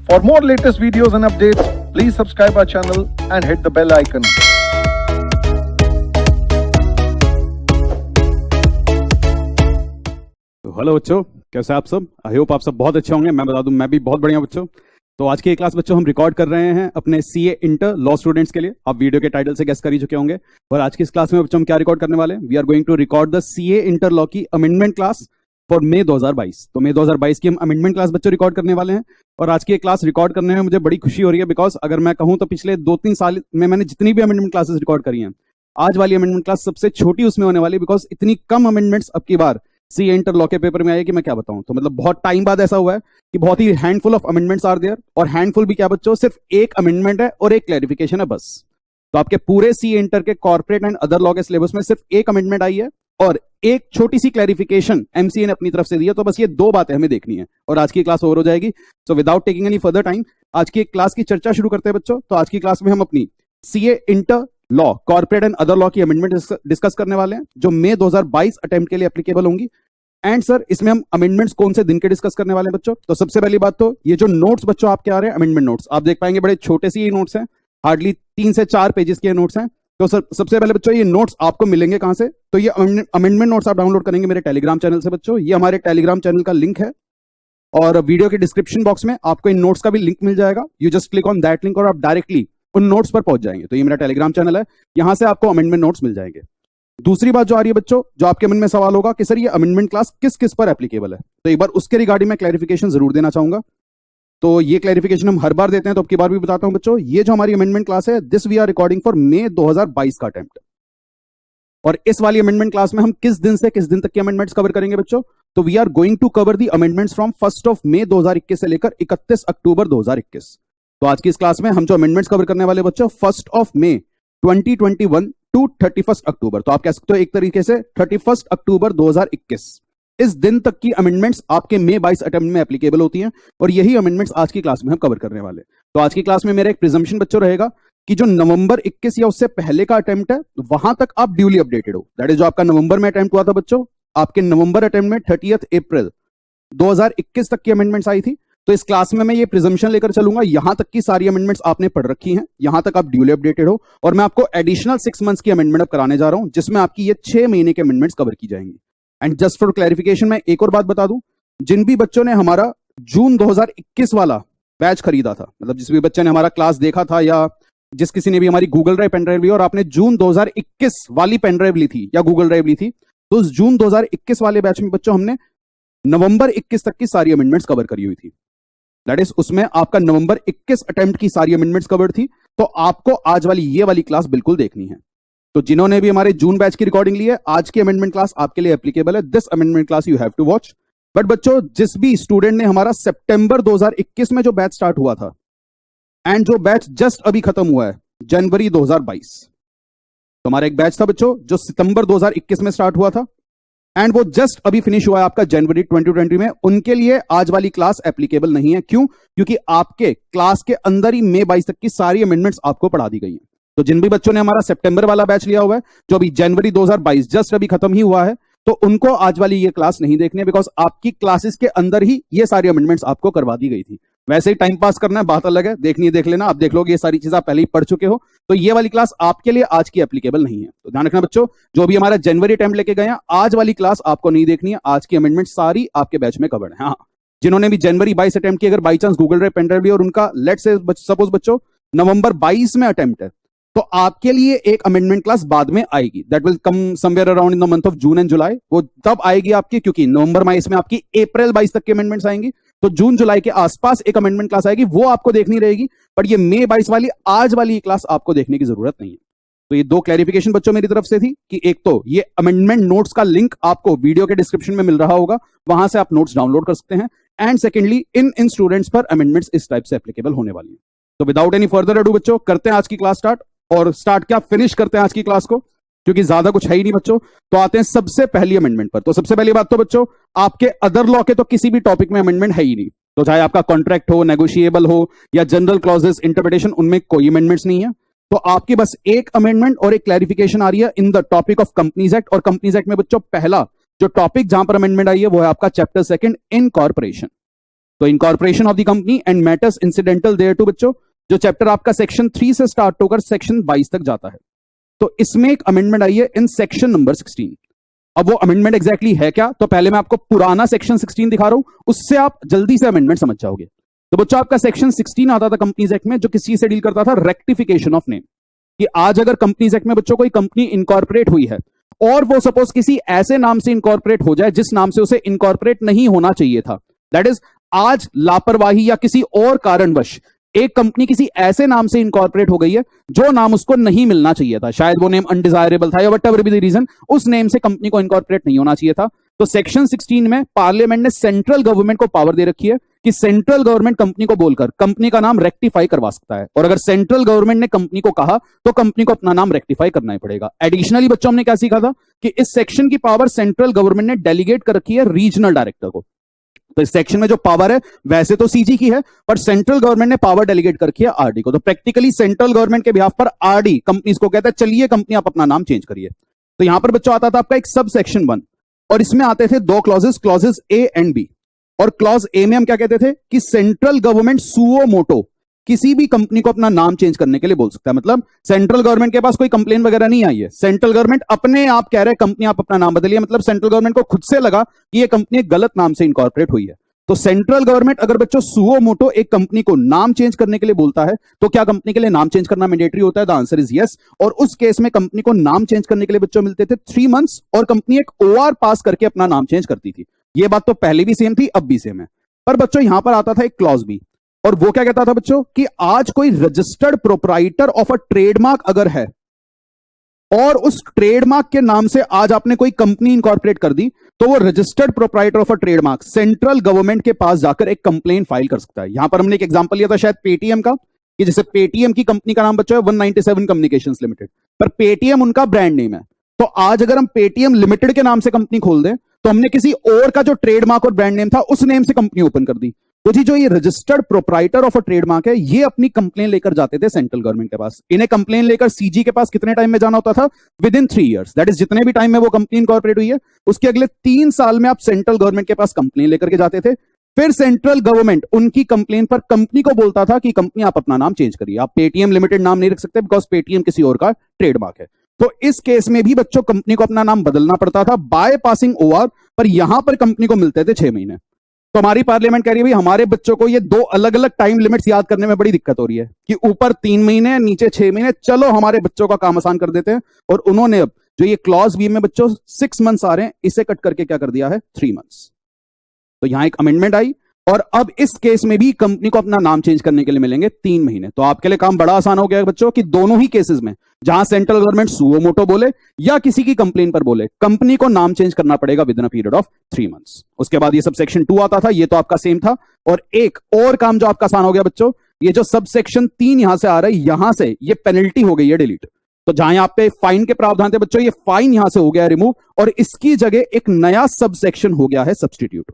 For more latest videos and updates, please subscribe our channel and hit the bell icon. Hello बच्चों, कैसे आप सब? I hope आप सब बहुत अच्छे होंगे। मैं बता दूं, मैं भी बहुत बढ़िया बच्चों। तो आज की क्लास बच्चों हम रिकॉर्ड कर रहे हैं अपने सीए इंटर लॉ स्टूडेंट्स के लिए। आप वीडियो के टाइटल से गेस कर ही चुके होंगे। और आज की इस क्लास में बच्चों हम क्या रिकॉर्ड करने वाले हैं? We are going to record the CA inter law की अमेंडमेंट क्लास फॉर मई 2022। तो मई 2022 की हम अमेंडमेंट क्लास बच्चों रिकॉर्ड करने वाले हैं। और आज की क्लास रिकॉर्ड करने में मुझे बड़ी खुशी हो रही है, बिकॉज अगर मैं कहूं तो पिछले 2-3 साल में मैंने जितनी भी अमेंडमेंट क्लासेस रिकॉर्ड करी हैं, आज वाली अमेंडमेंट क्लास सबसे छोटी उसमें होने वाली, बिकॉज इतनी कम अमेंडमेंट्स अब की बार सी इंटर लॉ के पेपर में आई है कि मैं क्या बताऊं। तो मतलब बहुत टाइम बाद ऐसा हुआ है कि बहुत ही handful of amendments are there. और हैंडफुल भी क्या बच्चों, सिर्फ एक अमेंडमेंट है और एक क्लैरिफिकेशन है बस। तो आपके पूरे सी इंटर के कॉर्पोरेट एंड अदर लॉ के सिलेबस में सिर्फ एक अमेंडमेंट आई है और एक छोटी सी क्लैरिफिकेशन एमसीए ने अपनी तरफ से दी है। तो बस ये दो बातें हमें देखनी है और आज की क्लास ओवर हो जाएगी। So without taking any further time, आज की क्लास की चर्चा शुरू करते हैं बच्चों। तो आज की क्लास में हम अपनी CA inter law corporate and other law की अमेंडमेंट डिस्कस करने वाले हैं, जो मई 2022 अटेम्प्ट के लिए एप्लीकेबल होंगी। एंड सर, इसमें हम अमेंडमेंट्स कौन से दिन के डिस्कस करने वाले हैं बच्चों? तो सबसे पहली बात तो ये जो नोट्स बच्चों आपके आ रहे हैं, अमेंडमेंट नोट्स, आप देख पाएंगे बड़े छोटे से ये नोट्स हैं, हार्डली 3 से 4 पेजेस के नोट्स हैं। तो सर सबसे पहले बच्चों ये नोट्स आपको मिलेंगे कहां से? तो ये अमेंडमेंट नोट्स आप डाउनलोड करेंगे मेरे टेलीग्राम चैनल से बच्चों। ये हमारे टेलीग्राम चैनल का लिंक है और वीडियो के डिस्क्रिप्शन बॉक्स में आपको इन नोट्स का भी लिंक मिल जाएगा। You just click on that link और आप डायरेक्टली उन नोट्स पर पहुंच जाएंगे। तो ये मेरा टेलीग्राम चैनल है, यहां से आपको अमेंडमेंट नोट्स मिल जाएंगे। दूसरी बात जो आ रही है बच्चों, जो आपके मन में सवाल होगा कि सर ये अमेंडमेंट क्लास किस किस पर एप्लीकेबल है, तो एक बार उसके रिगार्डिंग मैं क्लैरिफिकेशन जरूर देना चाहूंगा। तो ये क्लैरिफिकेशन हम हर बार देते हैं, तो अब की बार भी बताता हूं बच्चों। ये जो हमारी अमेंडमेंट क्लास है, this we are recording for May 2022 का अटेम्प्ट। और इस वाली अमेंडमेंट क्लास में हम किस दिन से किस दिन तक की अमेंडमेंट्स कवर करेंगे बच्चों? तो we are going to cover the amendments from 1 May 2021 से लेकर 31 अक्टूबर 2021। तो आज की इस क्लास में हम जो अमेंडमेंट्स कवर करने वाले बच्चों, 1 मई 2021 टू 31 अक्टूबर। तो आप कह सकते हो एक तरीके से 31 अक्टूबर 2021, इस दिन तक की अमेंडमेंट्स आपके मई 22 अटेम्प्ट में एप्लीकेबल होती हैं। और यही अमेंडमेंट्स आज की क्लास में हम कवर करने वाले। तो आज की क्लास में मेरा एक प्रिजम्पशन बच्चों रहेगा कि जो नवंबर 21 या उससे पहले का अटेम्प्ट है, वहां तक आप ड्यूली अपडेटेड हो। दैट इज जो आपका नवंबर में अटेम्प्ट हुआ था बच्चों, आपके नवंबर अटेम्प्ट में 30 अप्रैल 2021 तक की अमेंडमेंट्स आई थी। तो इस क्लास में मैं ये प्रिजम्पशन लेकर चलूंगा, यहां तक की सारी अमेंडमेंट्स आपने पढ़ रखी हैं, यहां तक आप ड्यूली अपडेटेड हो। और मैं आपको एडिशनल 6 मंथ्स की अमेंडमेंट अब कराने जा रहा हूं, जिसमें आपकी ये 6 महीने के अमेंडमेंट्स कवर की जाएंगी। एंड जस्ट फॉर क्लैरिफिकेशन मैं एक और बात बता दूं, जिन भी बच्चों ने हमारा जून 2021 वाला बैच खरीदा था, मतलब जिस भी बच्चे ने हमारा क्लास देखा था या जिस किसी ने भी हमारी गूगल ड्राइव पेन ड्राइव ली और आपने जून 2021 वाली पेन ड्राइव ली थी या गूगल ड्राइव ली थी, तो उस जून 2021 वाले बैच में बच्चों हमने नवंबर 21 तक की सारी अमेंडमेंट्स कवर करी हुई थी। दैट इज उसमें आपका नवंबर 21 अटेम्प्ट की सारी अमेंडमेंट्स कवर थी। तो आपको आज वाली ये वाली क्लास बिल्कुल देखनी है। तो जिन्होंने भी हमारे जून बैच की रिकॉर्डिंग ली है, आज की अमेंडमेंट क्लास आपके लिए एप्लीकेबल है। This amendment class you have to watch. But बच्चों, जिस भी स्टूडेंट ने हमारा सितंबर 2021 में जो बैच स्टार्ट हुआ था एंड जो बैच जस्ट अभी खत्म हुआ है जनवरी 2022, तो हमारा एक बैच था बच्चों जो सितंबर 2021 में स्टार्ट हुआ था एंड वो जस्ट अभी फिनिश हुआ है आपका जनवरी 2020 में, उनके लिए आज वाली क्लास एप्लीकेबल नहीं है। क्यों? क्योंकि आपके क्लास के अंदर ही मई 22 तक की सारी अमेंडमेंट्स आपको पढ़ा दी गई हैं। तो जिन भी बच्चों ने हमारा सितंबर वाला बैच लिया हुआ है, जो अभी जनवरी 2022 जस्ट अभी खत्म ही हुआ है, तो उनको आज वाली ये क्लास नहीं देखनी है, बिकॉज आपकी क्लासेस के अंदर ही ये सारी अमेंडमेंट्स आपको करवा दी गई थी। वैसे ही टाइम पास करना है, बात अलग है, देखनी है देख लेना, आप देख लोगे ये सारी चीजें आप पहले ही पढ़ चुके हो। तो ये वाली क्लास आपके लिए आज की एप्लीकेबल नहीं है। तो ध्यान रखना बच्चों, जो भी हमारा जनवरी अटेम्प्ट लेके गए हैं, आज वाली क्लास आपको नहीं देखनी है। आज की अमेंडमेंट सारी आपके बैच में कवर्ड है। हाँ, जिन्होंने भी जनवरी 22 अटेम्प्ट की, अगर by chance Google drive pen drive ली और उनका लेट्स से सपोज बच्चों नवंबर 22 में अटेम्प्ट है, तो आपके लिए एक अमेंडमेंट क्लास बाद में आएगी। That will come somewhere around in the month of June and July. वो तब आएगी आपकी, क्योंकि नवंबर 22 में आपकी अप्रैल 22 तक की अमेंडमेंट्स आएंगी, तो जून जुलाई के आसपास एक अमेंडमेंट क्लास आएगी, वो आपको देखनी रहेगी। पर ये मई 22 वाली आज वाली क्लास आपको देखने की जरूरत नहीं है। तो ये दो क्लैरिफिकेशन बच्चों मेरी तरफ से थी कि एक तो ये अमेंडमेंट नोट्स का लिंक आपको वीडियो के डिस्क्रिप्शन में मिल रहा होगा, वहां से आप नोट्स डाउनलोड कर सकते हैं। एंड सेकेंडली, इन स्टूडेंट्स पर अमेंडमेंट्स इस टाइप से एप्लीकेबल होने वाली है। तो विदाउट एनी फर्दर अडू बच्चों, करते हैं आज की क्लास स्टार्ट। और स्टार्ट क्या, फिनिश करते हैं आज की क्लास को, क्योंकि ज्यादा कुछ है ही नहीं बच्चों। तो आते हैं सबसे पहली अमेंडमेंट पर। तो सबसे पहली बात तो बच्चों, आपके अदर लॉ के तो किसी भी टॉपिक में अमेंडमेंट है ही नहीं। तो चाहे आपका कॉन्ट्रैक्ट हो, नेगोशिएबल हो या जनरल क्लॉजेस इंटरप्रिटेशन, उनमें कोई अमेंडमेंट्स नहीं है। तो आपकी बस एक अमेंडमेंट और एक क्लैरिफिकेशन आ रही है in the topic of companies act. और कंपनीज एक्ट में बच्चों पहला जो टॉपिक जहां पर अमेंडमेंट आई है वो है आपका चैप्टर 2 इन कॉर्पोरेशन। तो तो incorporation of the company and matters incidental thereto बच्चों, जो चैप्टर आपका सेक्शन 3 से स्टार्ट होकर सेक्शन 22 तक जाता है। तो इसमें एक अमेंडमेंट आई है इन सेक्शन नंबर 16। अब वो अमेंडमेंट एग्जैक्टली है क्या, तो पहले मैं आपको पुराना सेक्शन 16 दिखा रहा हूं, उससे आप जल्दी से अमेंडमेंट समझ जाओगे। तो बच्चों आपका सेक्शन 16 आता था कंपनीज एक्ट में, जो किस चीज से डील करता था, रेक्टिफिकेशन ऑफ नेम। कि आज अगर कंपनीज एक्ट में बच्चों कोई कंपनी इनकॉर्पोरेट हुई है और वो सपोज किसी ऐसे नाम से इनकॉर्पोरेट हो जाए जिस नाम से उसे इनकॉर्पोरेट नहीं होना चाहिए था, दैट इज आज लापरवाही या किसी और कारणवश एक कंपनी किसी ऐसे नाम से इनकॉर्पोरेट हो गई है जो नाम उसको नहीं मिलना चाहिए था, शायद वो नेम अनडिजायरेबल था या व्हाटएवर बी द रीजन, उस नेम से कंपनी को इनकॉर्पोरेट नहीं होना चाहिए था। तो सेक्शन 16 में पार्लियामेंट ने सेंट्रल गवर्नमेंट को पावर दे रखी है कि सेंट्रल गवर्नमेंट कंपनी को बोलकर कंपनी का नाम रेक्टिफाई करवा सकता है, और अगर सेंट्रल गवर्नमेंट ने कंपनी को कहा तो कंपनी को अपना नाम रेक्टिफाई करना ही पड़ेगा। एडिशनली बच्चों हमने क्या सीखा था कि इस सेक्शन की पावर सेंट्रल गवर्नमेंट ने डेलीगेट कर रखी है रीजनल डायरेक्टर को। तो इस सेक्शन में जो पावर है वैसे तो सीजी की है, पर सेंट्रल गवर्नमेंट ने पावर डेलीगेट कर रखी है आरडी को। तो प्रैक्टिकली सेंट्रल गवर्नमेंट के बिहाफ पर आरडी कंपनीज को कहता है चलिए कंपनी आप अपना नाम चेंज करिए। तो यहां पर बच्चों आता था आपका एक सब सेक्शन 1, और इसमें आते थे दो क्लॉजेस ए एंड बी। और क्लॉज ए में हम क्या कहते थे कि सेंट्रल गवर्नमेंट सुओ मोटो किसी भी कंपनी को अपना नाम चेंज करने के लिए बोल सकता है। मतलब सेंट्रल गवर्नमेंट के पास कोई कंप्लेन वगैरह नहीं आई है, सेंट्रल गवर्नमेंट अपने आप कह रहे हैं कंपनी आप अपना नाम बदलिए, मतलब सेंट्रल गवर्नमेंट को खुद से लगा कि ये कंपनी एक गलत नाम से इनकॉर्पोरेट हुई है। तो सेंट्रल गवर्नमेंट अगर बच्चों सुओ मोटो एक कंपनी को नाम चेंज करने के लिए बोलता है तो क्या कंपनी के लिए नाम चेंज करना मैंडेटरी होता है? The answer is yes. और उस केस में कंपनी को नाम चेंज करने के लिए बच्चों मिलते थे 3 मंथ्स, और कंपनी एक ओआर पास करके अपना नाम चेंज करती थी। ये बात तो पहले भी सेम थी, अब भी सेम है। पर बच्चों यहां पर आता था एक क्लॉज बी, और वो क्या कहता था बच्चों कि आज कोई registered proprietor of a trademark अगर है और उस ट्रेडमार्क के नाम से आज आपने कोई कंपनी इंकॉर्पोरेट कर दी, तो वो registered proprietor of a trademark central government के पास जाकर एक कंप्लेन फाइल कर सकता है। यहां पर हमने एक एग्जांपल लिया था शायद पेटीएम का, कि जैसे पेटीएम की कंपनी का नाम बच्चों है 197 कम्युनिकेशंस लिमिटेड, पर पेटीएम उनका ब्रांड नेम है। तो आज अगर हम पेटीएम लिमिटेड के नाम से कंपनी खोल दें तो हमने किसी और का जो ट्रेडमार्क और ब्रांड नेम था उस नेम से कंपनी ओपन कर दी। तो जी जो ये registered proprietor of a trademark है, ये अपनी कंप्लेन लेकर जाते थे सेंट्रल गवर्नमेंट के पास। इन्हें कंप्लेन लेकर सीजी के पास कितने टाइम में जाना होता था? With in 3 years, that is जितने भी टाइम में वो कंपनी इनकॉर्पोरेट हुई है उसके अगले 3 साल में आप सेंट्रल गवर्नमेंट के पास कंप्लेन लेकर के जाते थे। फिर सेंट्रल गवर्नमेंट उनकी कंप्लेन पर कंपनी को बोलता था कि कंपनी आप अपना नाम चेंज करिए, आप पेटीएम लिमिटेड नाम नहीं रख सकते बिकॉज पेटीएम किसी और का ट्रेडमार्क है। तो इस केस में भी बच्चों कंपनी को अपना नाम बदलना पड़ता था बाय पासिंग ओवर, पर यहां पर कंपनी को मिलते थे 6 महीने। तो हमारी पार्लियामेंट कह रही है भाई हमारे बच्चों को ये 2 अलग अलग टाइम लिमिट्स याद करने में बड़ी दिक्कत हो रही है कि ऊपर 3 महीने नीचे 6 महीने, चलो हमारे बच्चों का काम आसान कर देते हैं। और उन्होंने अब जो ये क्लॉज बी में बच्चों 6 मंथ्स आ रहे हैं, इसे कट करके क्या कर दिया है 3 मंथ्स। तो यहां एक अमेंडमेंट आई, और अब इस केस में भी कंपनी को अपना नाम चेंज करने के लिए मिलेंगे 3 महीने। तो आपके लिए काम बड़ा आसान हो गया है बच्चों कि दोनों ही केसेस में जहां सेंट्रल गवर्नमेंट सुओ मोटो बोले या किसी की कंप्लेन पर बोले, कंपनी को नाम चेंज करना पड़ेगा with in a period of 3 months. उसके बाद ये सब सेक्शन 2 आता था, ये तो आपका सेम था। और एक और काम जो आपका आसान हो गया बच्चों, ये जो सब सेक्शन 3 यहां से आ रहा है, यहां से ये पेनल्टी हो गई है डिलीट। तो जहां यहां पे फाइन के प्रावधान थे बच्चों, ये फाइन यहां से हो गया रिमूव, और इसकी जगह एक नया सब सेक्शन हो गया है सब्सटीट्यूट।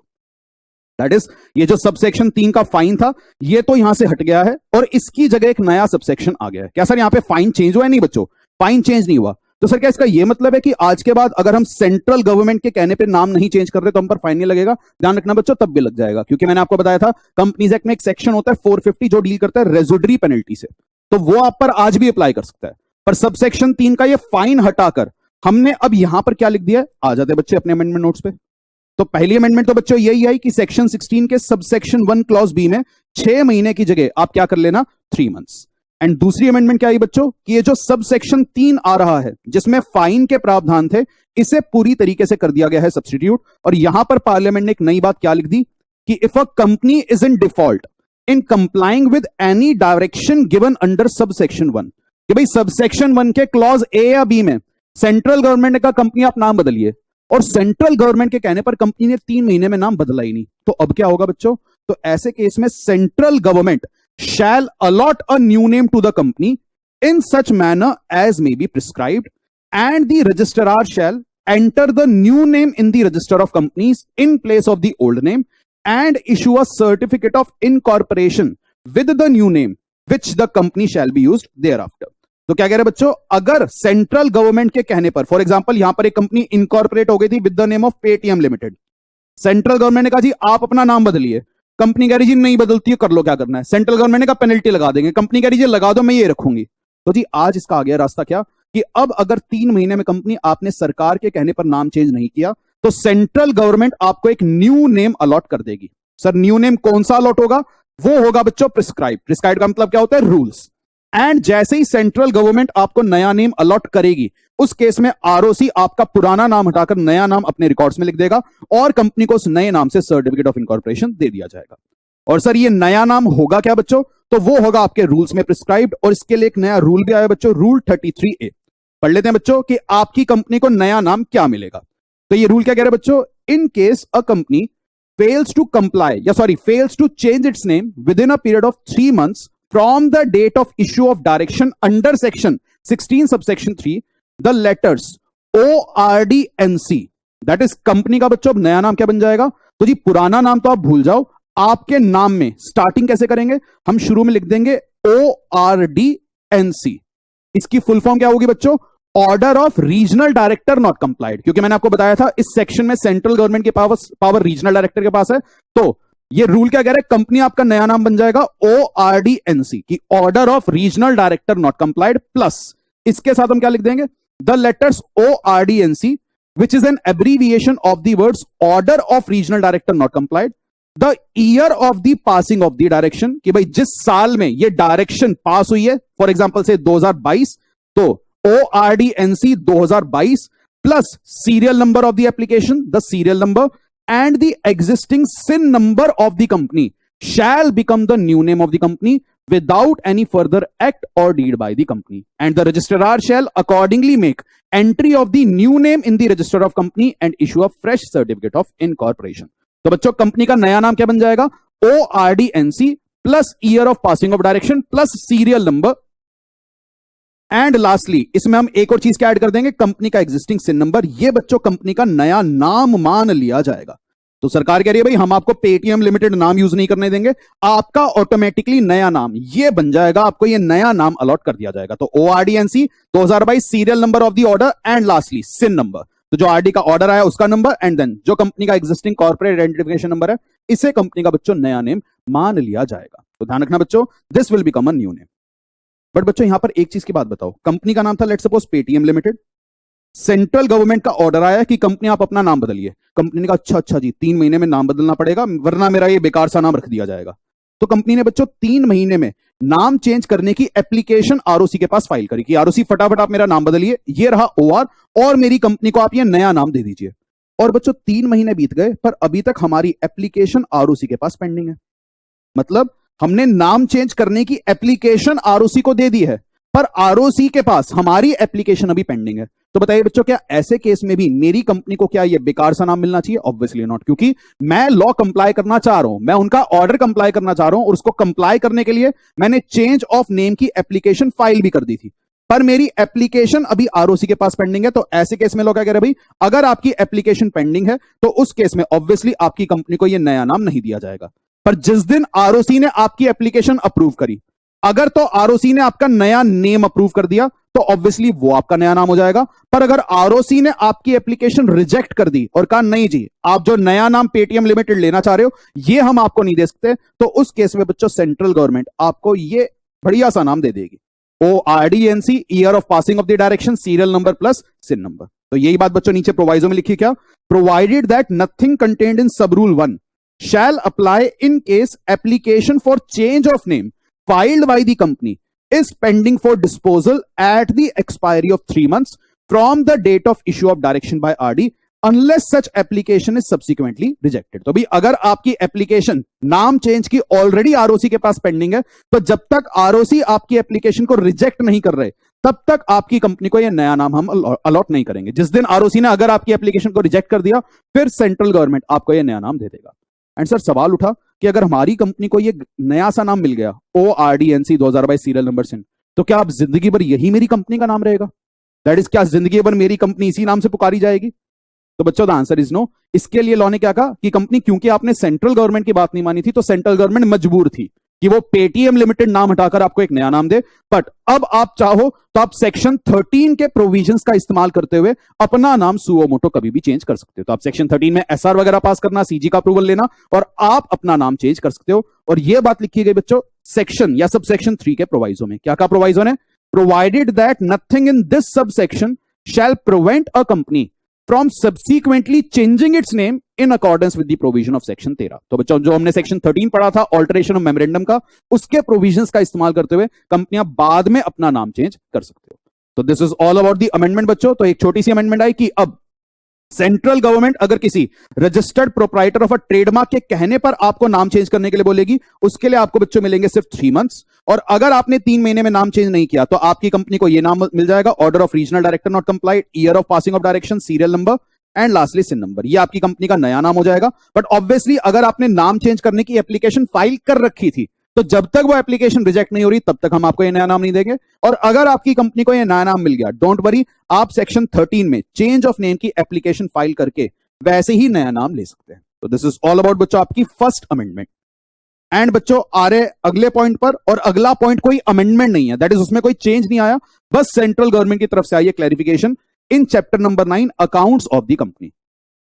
दैट इज ये जो सबसेक्शन 3 का फाइन था ये तो यहां से हट गया है, और इसकी जगह एक नया सबसेक्शन आ गया है। क्या सर यहां पे फाइन चेंज हुआ है? नहीं बच्चों, फाइन चेंज नहीं हुआ। तो सर क्या इसका ये मतलब है कि आज के बाद अगर हम सेंट्रल गवर्नमेंट के कहने पे नाम नहीं चेंज कर रहे तो हम पर फाइन नहीं लगेगा? ध्यान रखना बच्चों, तब भी लग जाएगा, क्योंकि मैंने आपको बताया था कंपनीज एक्ट में एक सेक्शन होता है 450 जो डील करता है रेजिडरी पेनल्टी से, तो वो आप पर आज भी अप्लाई कर सकता है। पर सबसेक्शन 3 का ये फाइन हटाकर हमने अब यहां पर क्या लिख दिया है, आ जाते बच्चे अपने अमेंडमेंट नोट्स पे। तो पहली अमेंडमेंट तो बच्चों यही आई कि सेक्शन 16 के सबसेक्शन 1 क्लॉज बी में 6 महीने की जगह आप क्या कर लेना 3 मंथ्स। एंड दूसरी अमेंडमेंट क्या आई बच्चों कि ये जो सबसेक्शन 3 आ रहा है जिसमें फाइन के प्रावधान थे, इसे पूरी तरीके से कर दिया गया है सब्स्टिट्यूट। और यहां पर पार्लियामेंट ने एक नई बात क्या लिख दी कि if a company is in default in complying with any direction given under subsection 1, कि भाई सबसेक्शन 1 के क्लॉज ए या बी में सेंट्रल गवर्नमेंट ने कहा कंपनी आप नाम बदलिए, और सेंट्रल गवर्नमेंट के कहने पर कंपनी ने 3 महीने में नाम बदला ही नहीं, तो अब क्या होगा बच्चों? तो ऐसे केस में central government shall allot a new name to the company in such manner as may be prescribed, and the registrar shall enter the new name in the register of companies in place of the old name and issue a certificate of incorporation with the new name which the company shall be used thereafter. तो क्या कह रहे बच्चों, अगर central government के कहने पर, for example यहां पर एक कंपनी इनकॉर्पोरेट हो गई थी with the name of Paytm limited, central government ने कहा जी आप अपना नाम बदलिए, कंपनी कह रही जी नहीं बदलती है, कर लो क्या करना है। सेंट्रल गवर्नमेंट ने कहा पेनल्टी लगा देंगे, कंपनी कह रही जी लगा दो मैं ये रखूंगी। तो जी आज इसका आ गया रास्ता क्या कि अब अगर 3 महीने में कंपनी आपने सरकार के कहने पर नाम चेंज नहीं किया तो सेंट्रल गवर्नमेंट आपको एक न्यू नेम अलॉट कर देगी। सर न्यू नेम कौन सा अलॉट होगा? वो होगा बच्चों प्रिस्क्राइब। प्रिस्क्राइब का मतलब क्या होता है? रूल्स। एंड जैसे ही सेंट्रल गवर्नमेंट आपको नया नेम अलॉट करेगी उस केस में आरओसी आपका पुराना नाम हटाकर नया नाम अपने रिकॉर्ड्स में लिख देगा और कंपनी को उस नए नाम से सर्टिफिकेट ऑफ इनकॉर्पोरेशन दे दिया जाएगा। और सर ये नया नाम होगा क्या बच्चों? तो वो होगा आपके रूल्स में प्रिस्क्राइब्ड। और इसके लिए एक नया रूल भी आया बच्चों, रूल 33A। पढ़ लेते हैं बच्चों कि आपकी कंपनी को नया नाम क्या मिलेगा। तो ये रूल क्या कह रहा है बच्चों? In case a company fails to change its name within a period of 3 months from the date of issue of direction under section 16 subsection 3, the letters ORDNC, that is company का बच्चों अब नया नाम क्या बन जाएगा? तो जी पुराना नाम तो आप भूल जाओ, आपके नाम में स्टार्टिंग कैसे करेंगे? हम शुरू में लिख देंगे ORDNC। इसकी फुल फॉर्म क्या होगी बच्चों? Order of regional director not complied. क्योंकि मैंने आपको बताया था इस सेक्शन में सेंट्रल गवर्नमेंट के पावर रीजनल डायरेक्टर के पास है। तो ये रूल क्या कह रहा है? कंपनी आपका नया नाम बन जाएगा ORDNC की order of regional director not complied, plus इसके साथ हम क्या लिख देंगे? The letters ORDNC which is an abbreviation of the words order of regional director not complied, the year of the passing of the direction, कि भाई जिस साल में ये डायरेक्शन पास हुई है, फॉर एग्जाम्पल से 2022, तो ORDNC 2022 plus serial number of the application, the serial number and the existing SIN number of the company shall become the new name of the company without any further act or deed by the company, and the registrar shall accordingly make entry of the new name in the register of company and issue a fresh certificate of incorporation। तो बच्चों company का नया नाम क्या बन जाएगा? ORDNC plus year of passing of direction plus serial number, and lastly इसमें हम एक और चीज क्या ऐड कर देंगे? कंपनी का एग्जिस्टिंग सिन नंबर। ये बच्चों कंपनी का नया नाम मान लिया जाएगा। तो सरकार कह रही है भाई हम आपको पेटीएम लिमिटेड नाम यूज नहीं करने देंगे, आपका ऑटोमेटिकली नया नाम ये बन जाएगा, आपको ये नया नाम अलॉट कर दिया जाएगा। तो ORDNC 2022 serial number of the order and lastly CIN number. तो जो आरडी का ऑर्डर आया उसका नंबर एंड देन जो कंपनी का एग्जिस्टिंग कॉर्पोरेट आइडेंटिफिकेशन नंबर है, इसे कंपनी का बच्चों नया नेम मान लिया जाएगा। तो ध्यान रखना बच्चों, this will become a new name. But बच्चों यहां पर एक चीज की बात बताओ, कंपनी का नाम था let's suppose Paytm limited, central government का ऑर्डर आया कि कंपनी आप अपना नाम बदलिए। कंपनी ने कहा अच्छा जी 3 महीने में नाम बदलना पड़ेगा वरना मेरा ये बेकार सा नाम रख दिया जाएगा। तो कंपनी ने बच्चों 3 महीने में नाम चेंज करने की एप्लीकेशन आरओसी के पास फाइल करी कि आरओसी फटाफट आप मेरा नाम बदलिए, ये रहा OR और मेरी कंपनी को आप ये नया नाम दे दीजिए। और बच्चों 3 महीने बीत गए पर अभी तक हमारी एप्लीकेशन आरओसी के पास पेंडिंग है। मतलब हमने नाम चेंज करने की एप्लीकेशन आरओसी को दे दी है पर आरओसी के पास हमारी एप्लीकेशन अभी पेंडिंग है। तो बताइए बच्चों क्या ऐसे केस में भी मेरी कंपनी को क्या ये बेकार सा नाम मिलना चाहिए? ऑब्वियसली नॉट, क्योंकि मैं लॉ कंप्लाई करना चाह रहा हूं, मैं उनका ऑर्डर कंप्लाई करना चाह रहा हूं और उसको कंप्लाई करने के लिए मैंने चेंज ऑफ नेम की एप्लीकेशन फाइल भी कर दी थी, पर मेरी एप्लीकेशन अभी आरओसी के पास पेंडिंग है। तो ऐसे केस में लोग क्या कह रहे हैं भाई, अगर आपकी एप्लीकेशन पेंडिंग है तो उस केस में ऑब्वियसली आपकी कंपनी को यह नया नाम नहीं दिया जाएगा। पर जिस दिन आरओसी ने आपकी एप्लीकेशन अप्रूव करी, अगर तो आरओसी ने आपका नया नेम अप्रूव कर दिया तो ऑब्वियसली वो आपका नया नाम हो जाएगा। पर अगर आरओसी ने आपकी एप्लीकेशन रिजेक्ट कर दी और कहा नहीं जी आप जो नया नाम पेटीएम लिमिटेड लेना चाह रहे हो ये हम आपको नहीं दे सकते, तो उस केस में बच्चों सेंट्रल गवर्नमेंट आपको ये बढ़िया सा नाम दे देगी, ORDNC, year of passing of the direction, serial number plus CIN number. तो यही बात बच्चों नीचे प्रोवाइजो में लिखी क्या, provided that nothing contained in sub rule 1 shall apply in case application for change of name filed by the company is pending for disposal at the expiry of 3 months from the date of issue of direction by RD unless such application is subsequently rejected। तो भी अगर आपकी application नाम change की already ROC के पास pending है तो जब तक आरओसी आपकी एप्लीकेशन को रिजेक्ट नहीं कर रहे तब तक आपकी कंपनी को यह नया नाम हम अलॉट नहीं करेंगे। जिस दिन आरओसी ने अगर आपकी एप्लीकेशन को रिजेक्ट कर दिया फिर सेंट्रल गवर्नमेंट आपको यह नया नाम दे देगा। एंड सर सवाल उठा कि अगर हमारी कंपनी को ये नया सा नाम मिल गया ORDNC 2022 सीरियल नंबर से, तो क्या आप जिंदगी भर यही मेरी कंपनी का नाम रहेगा? दैट इज क्या जिंदगी भर मेरी कंपनी इसी नाम से पुकारी जाएगी? तो बच्चों द आंसर इज नो। इसके लिए लॉ ने क्या कहा कि कंपनी क्योंकि आपने सेंट्रल गवर्नमेंट की बात नहीं मानी थी तो सेंट्रल गवर्नमेंट मजबूर थी कि वो पेटीएम लिमिटेड नाम हटाकर आपको एक नया नाम दे, बट अब आप चाहो तो आप सेक्शन 13 के प्रोविजंस का इस्तेमाल करते हुए अपना नाम सुओ मोटो कभी भी चेंज कर सकते हो। तो आप सेक्शन 13 में एसआर वगैरह पास करना, सीजी का अप्रूवल लेना और आप अपना नाम चेंज कर सकते हो। और यह बात लिखी गई बच्चों सेक्शन या सब सेक्शन 3 के प्रोवाइजो में। क्या कहा प्रोवाइजो ने? Provided that nothing in this sub section shall prevent a company from subsequently changing its name in accordance with the provision of section 13। तो बच्चों जो हमने सेक्शन 13 पढ़ा था ऑल्टरेशन ऑफ मेमोरेंडम का, उसके प्रोविजंस का इस्तेमाल करते हुए कंपनियां बाद में अपना नाम चेंज कर सकते हो। तो this is all about the amendment बच्चों। तो एक छोटी सी अमेंडमेंट आई कि अब सेंट्रल गवर्नमेंट अगर किसी registered proprietor of a trademark के कहने पर आपको नाम चेंज करने के लिए बोलेगी, उसके लिए आपको बच्चों मिलेंगे सिर्फ 3 मंथ्स। और अगर आपने 3 महीने में नाम चेंज नहीं किया तो आपकी कंपनी को यह नाम मिल जाएगा, order of regional director not complied, year of passing of direction, serial number and lastly CIN number. ये आपकी कंपनी का नया नाम हो जाएगा। बट ऑब्वियसली अगर आपने नाम चेंज करने की एप्लीकेशन फाइल कर रखी थी तो जब तक वो एप्लीकेशन रिजेक्ट नहीं हो रही तब तक हम आपको ये नया नाम नहीं देंगे। और अगर आपकी कंपनी को ये नया नाम मिल गया, डोंट वरी, आप सेक्शन 13 में चेंज ऑफ नेम की एप्लीकेशन फाइल करके वैसे ही नया नाम ले सकते हैं। तो दिस इज ऑल अबाउट बच्चों आपकी फर्स्ट अमेंडमेंट। एंड बच्चों आ रहे अगले पॉइंट पर, और अगला पॉइंट कोई अमेंडमेंट नहीं है, दैट इज उसमें कोई चेंज नहीं आया, बस सेंट्रल गवर्नमेंट की तरफ से आई है clarification in chapter number 9 accounts of the company.